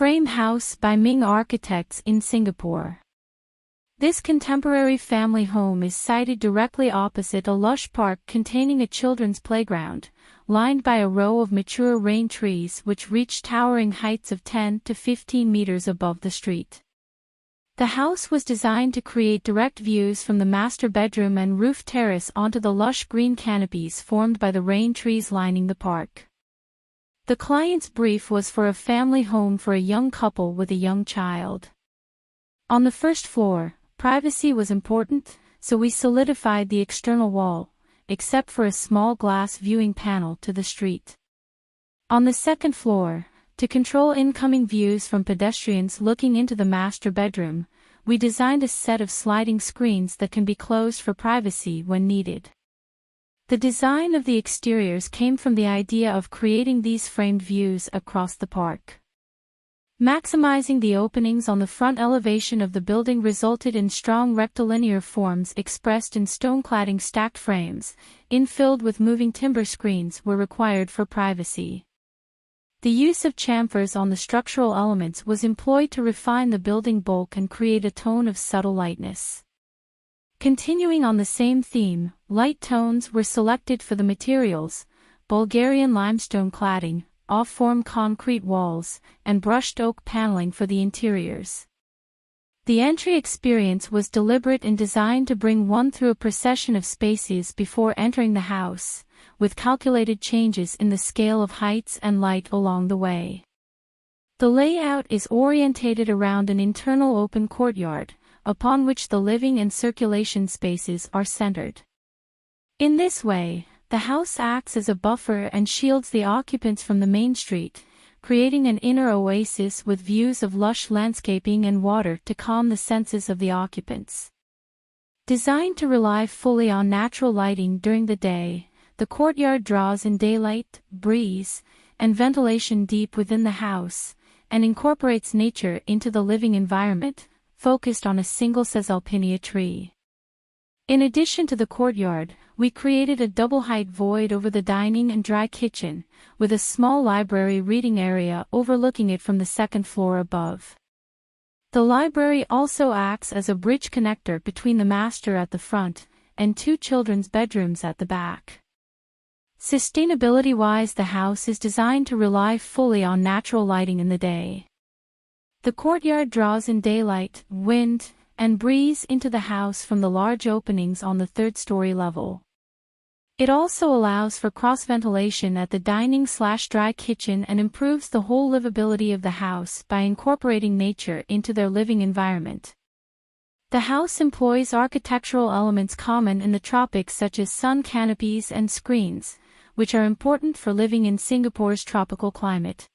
Frame house by Ming architects in Singapore. This contemporary family home is sited directly opposite a lush park containing a children's playground, lined by a row of mature rain trees which reach towering heights of 10 to 15 meters above the street. The house was designed to create direct views from the master bedroom and roof terrace onto the lush green canopies formed by the rain trees lining the park. The client's brief was for a family home for a young couple with a young child. On the first floor, privacy was important, so we solidified the external wall, except for a small glass viewing panel to the street. On the second floor, to control incoming views from pedestrians looking into the master bedroom, we designed a set of sliding screens that can be closed for privacy when needed. The design of the exteriors came from the idea of creating these framed views across the park. Maximizing the openings on the front elevation of the building resulted in strong rectilinear forms expressed in stone cladding stacked frames, infilled with moving timber screens were required for privacy. The use of chamfers on the structural elements was employed to refine the building bulk and create a tone of subtle lightness. Continuing on the same theme, light tones were selected for the materials: Bulgarian limestone cladding, off-form concrete walls, and brushed oak paneling for the interiors. The entry experience was deliberate and designed to bring one through a procession of spaces before entering the house, with calculated changes in the scale of heights and light along the way. The layout is orientated around an internal open courtyard, upon which the living and circulation spaces are centered. In this way, the house acts as a buffer and shields the occupants from the main street, creating an inner oasis with views of lush landscaping and water to calm the senses of the occupants. Designed to rely fully on natural lighting during the day, the courtyard draws in daylight, breeze, and ventilation deep within the house, and incorporates nature into the living environment, focused on a single caesalpinia tree. In addition to the courtyard, we created a double-height void over the dining and dry kitchen, with a small library reading area overlooking it from the second floor above. The library also acts as a bridge connector between the master at the front and two children's bedrooms at the back. Sustainability-wise, the house is designed to rely fully on natural lighting in the day. The courtyard draws in daylight, wind, and breeze into the house from the large openings on the third-story level. It also allows for cross-ventilation at the dining/dry kitchen and improves the whole livability of the house by incorporating nature into their living environment. The house employs architectural elements common in the tropics such as sun canopies and screens, which are important for living in Singapore's tropical climate.